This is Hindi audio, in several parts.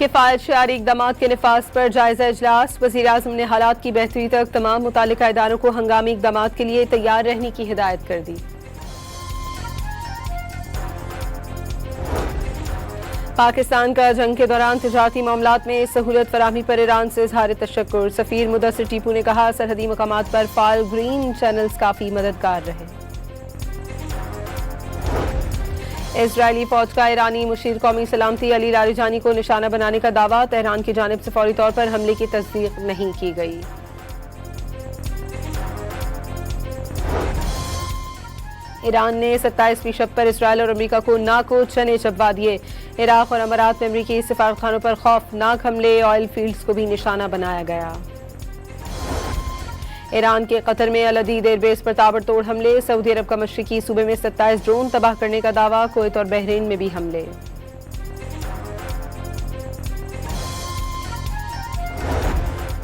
किफ़ायत शआरी इक़दामात के नफाज पर जायजा इजलास। वज़ीर-ए-आज़म ने हालात की बेहतरी तक तमाम मुतालिका इदारों को हंगामी इक़दामात के लिए तैयार रहने की हिदायत कर दी। पाकिस्तान का जंग के दौरान तिजारती मामलात में सहूलत फराहमी पर ईरान से इज़हार तशक्कुर। सफ़ीर मुदस्सिर टीपू ने कहा, सरहदी मकामात पर फ़ाल ग्रीन चैनल्स काफ़ी मददगार रहे। इजरायली फौज का ईरानी मुशीर कौमी सलामती अली लारिजानी को निशाना बनाने का दावा। तेहरान की जानिब से फौरी तौर पर हमले की तस्दीक नहीं की गई। ईरान ने 27वीं शब पर इसराइल और अमेरिका को नाको चने चबवा दिए। इराक और अमारात में अमरीकी सिफारतखानों पर खौफनाक हमले, ऑयल फील्ड्स को भी निशाना बनाया गया। ईरान के कतर में अल अदीद एयरबेस पर ताबड़तोड़ हमले। सऊदी अरब का मशरिकी सूबे में 27 ड्रोन तबाह करने का दावा। कुवैत और बहरीन में भी हमले।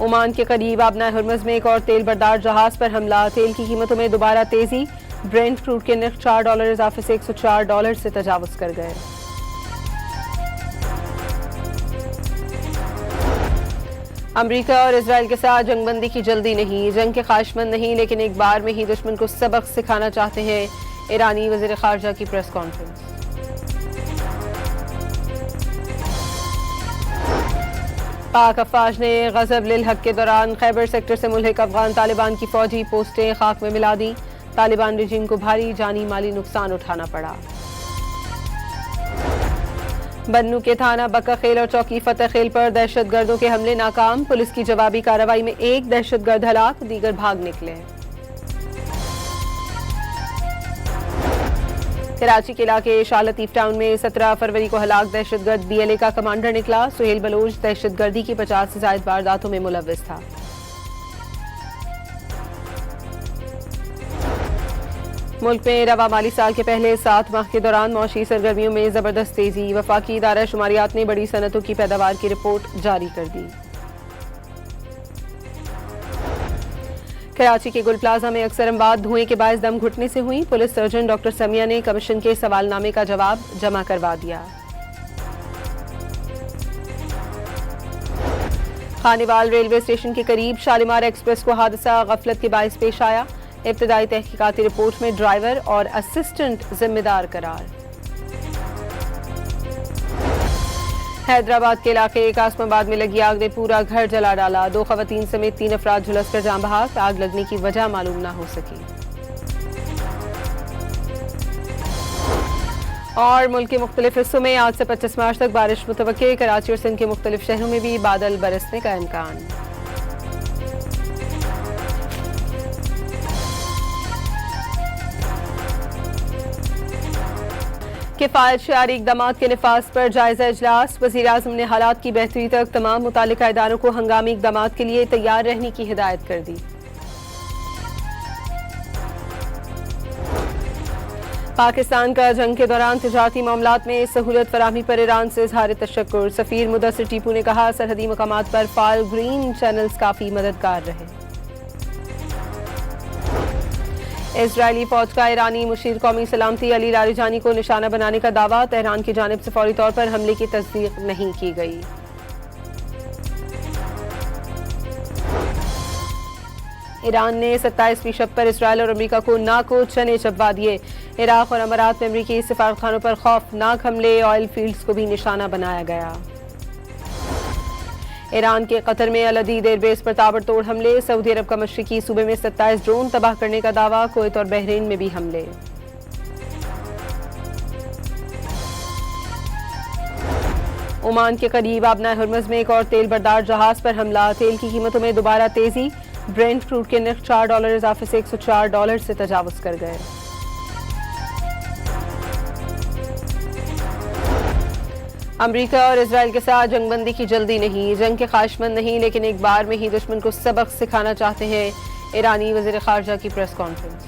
ओमान के करीब आबना हुर्मुज़ में एक और तेल बरदार जहाज पर हमला। तेल की कीमतों में दोबारा तेजी। ब्रेंट क्रूड के नर्ख $4 इजाफे से $104 से तजावुज़ कर गए। अमरीका और इसराइल के साथ जंगबंदी की जल्दी नहीं। जंग के ख्वाहिशमंद नहीं, लेकिन एक बार में ही दुश्मन को सबक सिखाना चाहते हैं। ईरानी वज़ीर ख़ारजा की प्रेस कॉन्फ्रेंस। पाक अफ़वाज ने ग़ज़ब लिल हक़ के दौरान खैबर सेक्टर से मुल्हिक अफ़गान तालिबान की फ़ौजी पोस्टें खाक में मिला दी। तालिबान रजीम को भारी जानी माली नुकसान उठाना पड़ा। बन्नू के थाना बक्का खेल और चौकी फतेह खेल पर दहशतगर्दों के हमले नाकाम। पुलिस की जवाबी कार्रवाई में एक दहशतगर्द हलाक, दीगर भाग निकले। कराची के इलाके शाह लतीफ टाउन में 17 फरवरी को हलाक दहशतगर्द BLA का कमांडर निकला। सुहेल बलोच दहशतगर्दी की 50 से ज़ायद वारदातों में मुलव्विस था। मुल्क में रवा माली साल के पहले 7 माह के दौरान मौशी सरगर्मियों में जबरदस्त तेजी। वफाकी इदारा शुमारियात ने बड़ी सनतों की पैदावार की रिपोर्ट जारी कर दी। कराची के गुल प्लाजा में अक्सर अमवात धुएं के बायस दम घुटने से हुई। पुलिस सर्जन डॉक्टर समिया ने कमीशन के सवालनामे का जवाब जमा करवा दिया। खानेवाल रेलवे स्टेशन के करीब शालीमार एक्सप्रेस को हादसा गफलत के बायस पेश आया। इब्तदाई तहकीकाती रिपोर्ट में ड्राइवर और असिस्टेंट जिम्मेदार करार। हैदराबाद के इलाके कासमाबाद में लगी आग ने पूरा घर जला डाला। 2 खवातीन समेत 3 अफराद झुलसकर जान बहक। आग लगने की वजह मालूम न हो सकी। और मुल्क के मुख्तलिफ हिस्सों में आज से 25 मार्च तक बारिश मुतवक्के। कराची और सिंध के मुख्तलिफ शहरों में भी बादल बरसने का इम्कान। किफ़ायत शआरी इक़दामात के नफाज पर जायजा इजलास। वज़ीर-ए-आज़म ने हालात की बेहतरी तक तमाम मुतालिका इदारों को हंगामी इक़दामात के लिए तैयार रहने की हिदायत कर दी। पाकिस्तान का जंग के दौरान तिजारती मामलात में सहूलत फराहमी पर ईरान से इज़हार तशक्कुर। सफ़ीर मुदस्सिर टीपू ने कहा, सरहदी मकामात पर फ़ाल ग्रीन चैनल्स काफ़ी मददगार रहे। इजरायली फौज का ईरानी मुशीर कौमी सलामती अली लारिजानी को निशाना बनाने का दावा। तेहरान की जानिब से फौरी तौर पर हमले की तस्दीक नहीं की गई। ईरान ने 27वीं शब पर इसराइल और अमेरिका को नाको चने चबवा दिए। इराक और अमारात में अमरीकी सिफारतखानों पर खौफनाक हमले, ऑयल फील्ड्स को भी निशाना बनाया गया। ईरान के कतर में अल अदीद एयरबेस पर ताबड़तोड़ हमले। सऊदी अरब का मशरिकी सूबे में 27 ड्रोन तबाह करने का दावा। कुवैत और बहरीन में भी हमले। ओमान के करीब आबना हुर्मुज़ में एक और तेल बरदार जहाज पर हमला। तेल की कीमतों में दोबारा तेजी। ब्रेंट क्रूड के नर्ख $4 इजाफे से $104 से तजावुज़ कर गए। अमरीका और इसराइल के साथ जंगबंदी की जल्दी नहीं। जंग के ख्वाहिशमंद नहीं, लेकिन एक बार में ही दुश्मन को सबक सिखाना चाहते हैं। ईरानी वज़ीर ख़ारजा की प्रेस कॉन्फ्रेंस।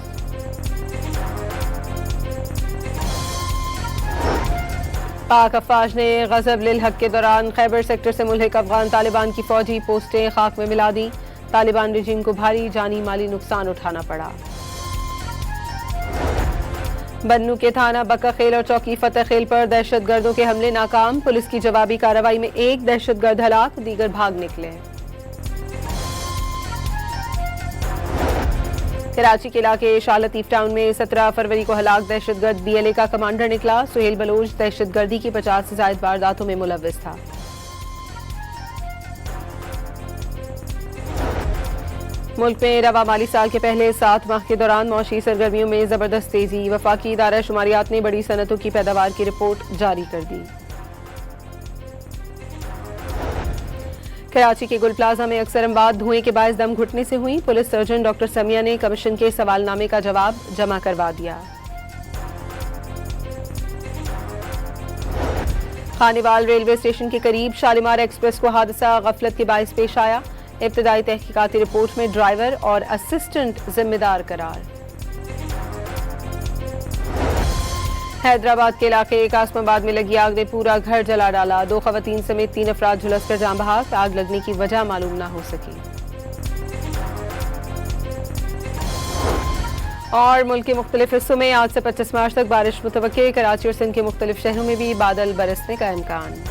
पाक अफ़वाज ने ग़ज़ब लिल हक़ के दौरान खैबर सेक्टर से मुल्हिक अफ़गान तालिबान की फ़ौजी पोस्टें खाक में मिला दी। तालिबान रजीम को भारी जानी माली नुकसान उठाना पड़ा। बन्नू के थाना बक्का-खेल और चौकी फतेह-खेल पर दहशतगर्दों के हमले नाकाम। पुलिस की जवाबी कार्रवाई में एक दहशतगर्द हलाक, दीगर भाग निकले। कराची के इलाके शाह लतीफ टाउन में 17 फरवरी को हलाक दहशतगर्द BLA का कमांडर निकला। सुहेल बलोच दहशतगर्दी की 50 से ज्यादा वारदातों में मुलव्विस था। मुल्क में रवा माली साल के पहले 7 माह के दौरान मौशी सरगर्मियों में जबरदस्त तेजी। वफाकी इदारा शुमारियात ने बड़ी सनतों की पैदावार की रिपोर्ट जारी कर दी। कराची के गुल प्लाजा में अक्सर अमवात धुएं के बायस दम घुटने से हुई। पुलिस सर्जन डॉक्टर समिया ने कमीशन के सवालनामे का जवाब जमा करवा दिया। खानेवाल रेलवे स्टेशन के करीब शालीमार एक्सप्रेस को हादसा गफलत के बायस पेश आया। इब्तदाई तहकीकाती रिपोर्ट में ड्राइवर और असिस्टेंट जिम्मेदार करार। हैदराबाद के इलाके कासमाबाद में लगी आग ने पूरा घर जला डाला। 2 खवातीन समेत 3 अफराद झुलसकर जान बहक। आग लगने की वजह मालूम न हो सकी। और मुल्क के मुख्तलिफ हिस्सों में आज से 25 मार्च तक बारिश मुतवक्के। कराची और सिंध के मुख्तलिफ शहरों में भी बादल बरसने का इम्कान।